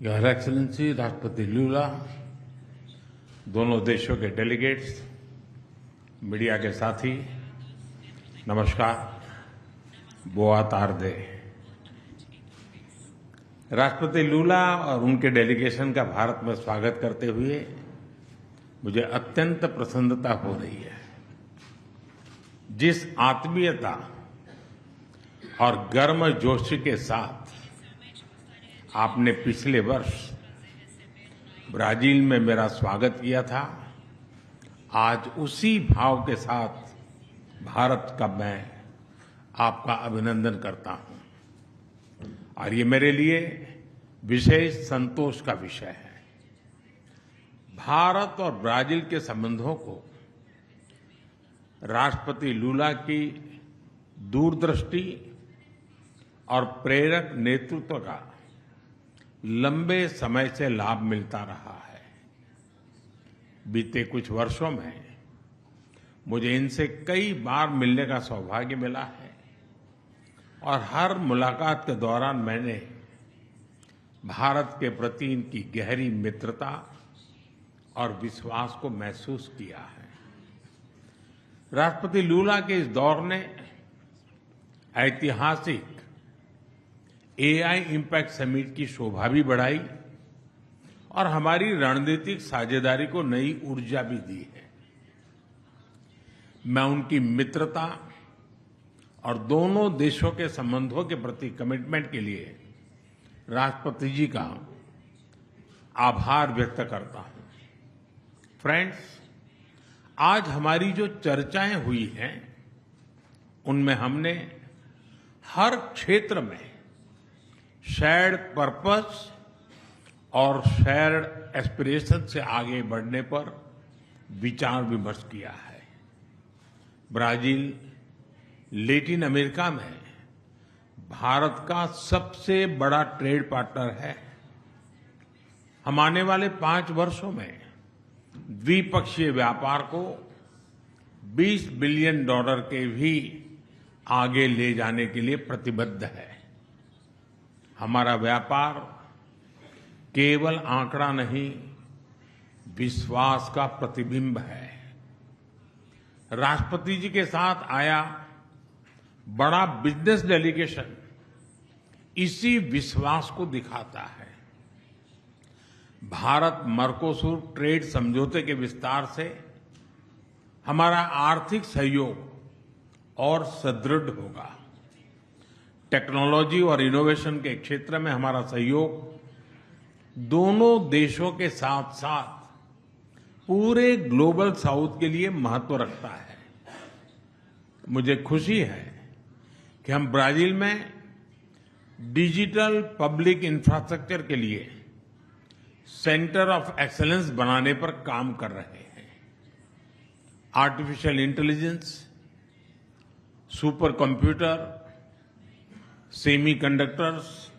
Your excellency राष्ट्रपति लूला, दोनों देशों के डेलीगेट्स, मीडिया के साथी, नमस्कार, बोआ तारदे। राष्ट्रपति लूला और उनके डेलीगेशन का भारत में स्वागत करते हुए मुझे अत्यंत प्रसन्नता हो रही है। जिस आत्मीयता और गर्मजोशी के साथ आपने पिछले वर्ष ब्राजील में मेरा स्वागत किया था, आज उसी भाव के साथ भारत का मैं आपका अभिनंदन करता हूं और ये मेरे लिए विशेष संतोष का विषय है। भारत और ब्राजील के संबंधों को राष्ट्रपति लूला की दूरदृष्टि और प्रेरक नेतृत्व का लंबे समय से लाभ मिलता रहा है। बीते कुछ वर्षों में मुझे इनसे कई बार मिलने का सौभाग्य मिला है और हर मुलाकात के दौरान मैंने भारत के प्रति इनकी गहरी मित्रता और विश्वास को महसूस किया है। राष्ट्रपति लूला के इस दौर ने ऐतिहासिक एआई इम्पैक्ट समिट की शोभा भी बढ़ाई और हमारी रणनीतिक साझेदारी को नई ऊर्जा भी दी है। मैं उनकी मित्रता और दोनों देशों के संबंधों के प्रति कमिटमेंट के लिए राष्ट्रपति जी का आभार व्यक्त करता हूं। फ्रेंड्स, आज हमारी जो चर्चाएं हुई हैं, उनमें हमने हर क्षेत्र में शेयर्ड पर्पस और शेयर्ड एस्पिरेशन से आगे बढ़ने पर विचार विमर्श किया है। ब्राजील लैटिन अमेरिका में भारत का सबसे बड़ा ट्रेड पार्टनर है। हम आने वाले 5 वर्षों में द्विपक्षीय व्यापार को $20 बिलियन के भी आगे ले जाने के लिए प्रतिबद्ध है। हमारा व्यापार केवल आंकड़ा नहीं, विश्वास का प्रतिबिंब है। राष्ट्रपति जी के साथ आया बड़ा बिजनेस डेलीगेशन इसी विश्वास को दिखाता है। भारत मर्कोसुर ट्रेड समझौते के विस्तार से हमारा आर्थिक सहयोग और सुदृढ़ होगा। टेक्नोलॉजी और इनोवेशन के क्षेत्र में हमारा सहयोग दोनों देशों के साथ साथ पूरे ग्लोबल साउथ के लिए महत्व रखता है। मुझे खुशी है कि हम ब्राजील में डिजिटल पब्लिक इंफ्रास्ट्रक्चर के लिए सेंटर ऑफ एक्सीलेंस बनाने पर काम कर रहे हैं। Artificial intelligence, super computer, semiconductors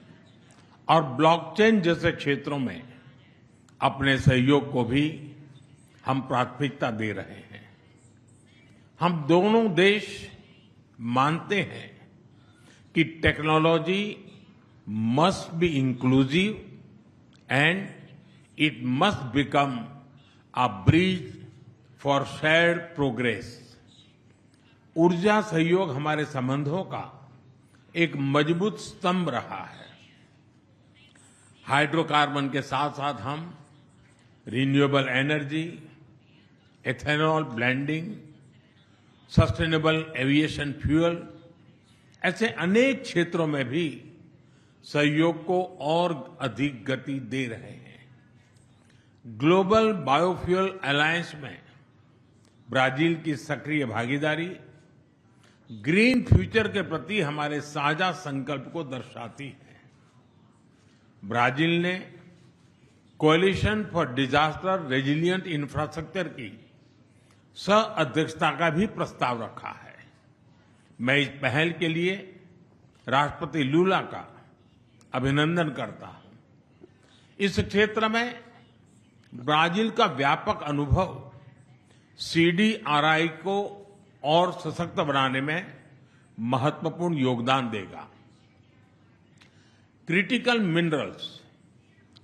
और ब्लॉकचेन जैसे क्षेत्रों में अपने सहयोग को भी हम प्राथमिकता दे रहे हैं। हम दोनों देश मानते हैं कि technology must be inclusive and it must become a bridge for shared progress. ऊर्जा सहयोग हमारे संबंधों का एक मजबूत स्तंभ रहा है। हाइड्रोकार्बन के साथ साथ हम renewable energy, ethanol blending, sustainable aviation fuel ऐसे अनेक क्षेत्रों में भी सहयोग को और अधिक गति दे रहे हैं। ग्लोबल बायोफ्यूल अलायंस में ब्राजील की सक्रिय भागीदारी ग्रीन फ्यूचर के प्रति हमारे साझा संकल्प को दर्शाती है। ब्राजील ने coalition for disaster resilient infrastructure की सह-अध्यक्षता का भी प्रस्ताव रखा है। मैं इस पहल के लिए राष्ट्रपति लूला का अभिनंदन करता हूं। इस क्षेत्र में ब्राजील का व्यापक अनुभव सीडीआरआई को और सशक्त बनाने में महत्वपूर्ण योगदान देगा। क्रिटिकल मिनरल्स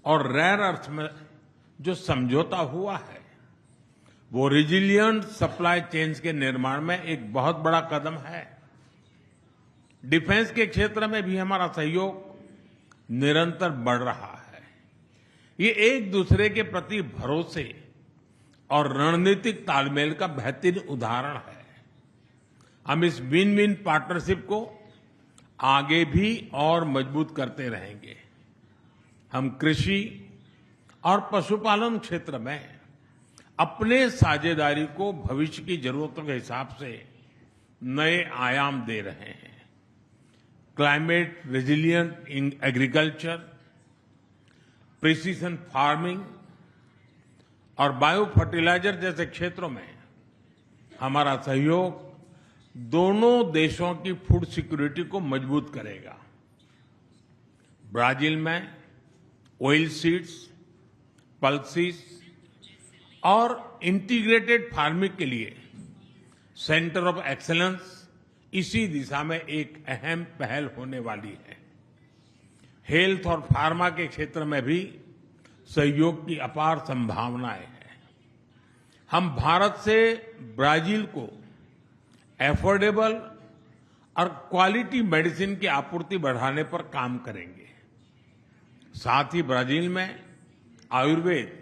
और रेयर अर्थ में जो समझौता हुआ है, वो रिजिलिएंट सप्लाई चेन्स के निर्माण में एक बहुत बड़ा कदम है। डिफेंस के क्षेत्र में भी हमारा सहयोग निरंतर बढ़ रहा है। ये एक दूसरे के प्रति भरोसे और रणनीतिक तालमेल का बेहतरीन उदाहरण है। हम इस विन विन पार्टनरशिप को आगे भी और मजबूत करते रहेंगे। हम कृषि और पशुपालन क्षेत्र में अपने साझेदारी को भविष्य की जरूरतों के हिसाब से नए आयाम दे रहे हैं। Climate resilient agriculture, precision farming और बायो फर्टिलाइजर जैसे क्षेत्रों में हमारा सहयोग दोनों देशों की फूड सिक्योरिटी को मजबूत करेगा। ब्राजील में ऑयल सीड्स, पल्सेस और इंटीग्रेटेड फार्मिंग के लिए सेंटर ऑफ एक्सीलेंस इसी दिशा में एक अहम पहल होने वाली है। हेल्थ और फार्मा के क्षेत्र में भी सहयोग की अपार संभावनाएं हैं। हम भारत से ब्राजील को एफोर्डेबल और क्वालिटी मेडिसिन की आपूर्ति बढ़ाने पर काम करेंगे। साथ ही ब्राजील में आयुर्वेद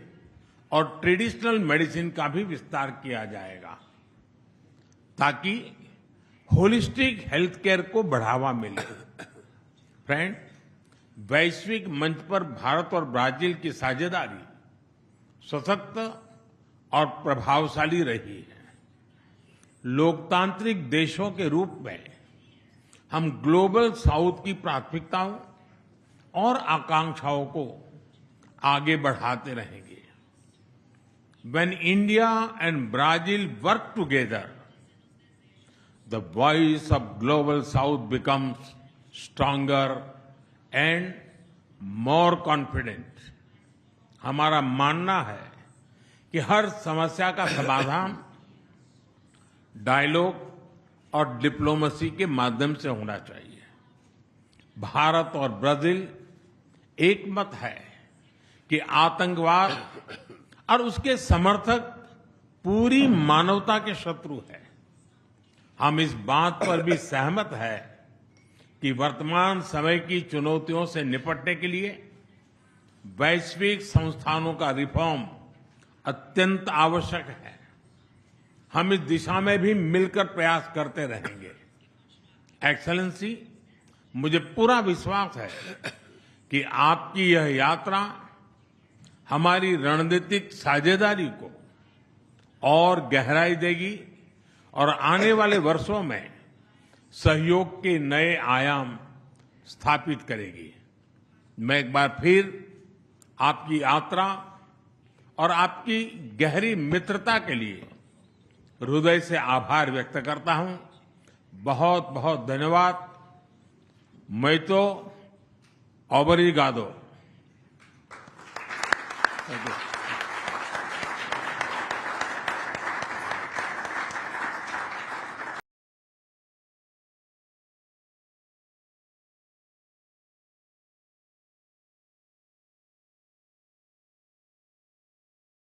और ट्रेडिशनल मेडिसिन का भी विस्तार किया जाएगा, ताकि होलिस्टिक हेल्थ केयर को बढ़ावा मिले। फ्रेंड, वैश्विक मंच पर भारत और ब्राजील की साझेदारी सशक्त और प्रभावशाली रही है। लोकतांत्रिक देशों के रूप में हम ग्लोबल साउथ की प्राथमिकताओं और आकांक्षाओं को आगे बढ़ाते रहेंगे। When India and Brazil work together, the voice of global south becomes stronger and more confident. हमारा मानना है कि हर समस्या का समाधान डायलॉग और डिप्लोमेसी के माध्यम से होना चाहिए। भारत और ब्राजील एक मत है कि आतंकवाद और उसके समर्थक पूरी मानवता के शत्रु हैं। हम इस बात पर भी सहमत है कि वर्तमान समय की चुनौतियों से निपटने के लिए वैश्विक संस्थानों का रिफॉर्म अत्यंत आवश्यक है। हम इस दिशा में भी मिलकर प्रयास करते रहेंगे। एक्सेलेंसी, मुझे पूरा विश्वास है कि आपकी यह यात्रा हमारी रणनीतिक साझेदारी को और गहराई देगी और आने वाले वर्षों में सहयोग के नए आयाम स्थापित करेगी। मैं एक बार फिर आपकी यात्रा और आपकी गहरी मित्रता के लिए हृदय से आभार व्यक्त करता हूं। बहुत बहुत धन्यवाद। Muito obrigado. Thank you.